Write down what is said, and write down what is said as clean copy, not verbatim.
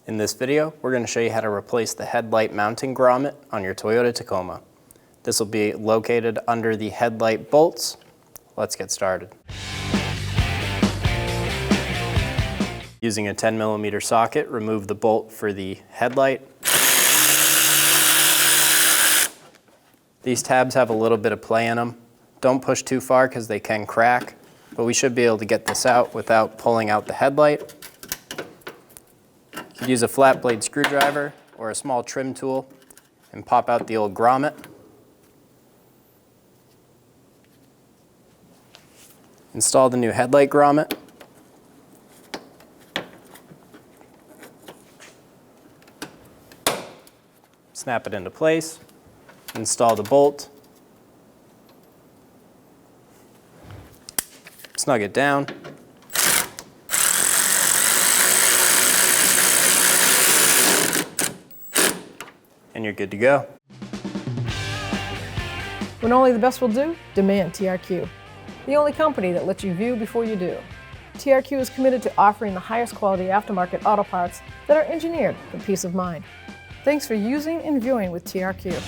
In this video, we're going to show you how to replace the headlight mounting grommet on your Toyota Tacoma. This will be located under the headlight bolts. Let's get started. Using a 10mm socket, remove the bolt for the headlight. These tabs have a little bit of play in them. Don't push too far because they can crack, but we should be able to get this out without pulling out the headlight. You could use a flat blade screwdriver or a small trim tool and pop out the old grommet. Install the new headlight grommet. Snap it into place. Install the bolt. Snug it down. And you're good to go. When only the best will do, demand TRQ. The only company that lets you view before you do. TRQ is committed to offering the highest quality aftermarket auto parts that are engineered for peace of mind. Thanks for using and viewing with TRQ.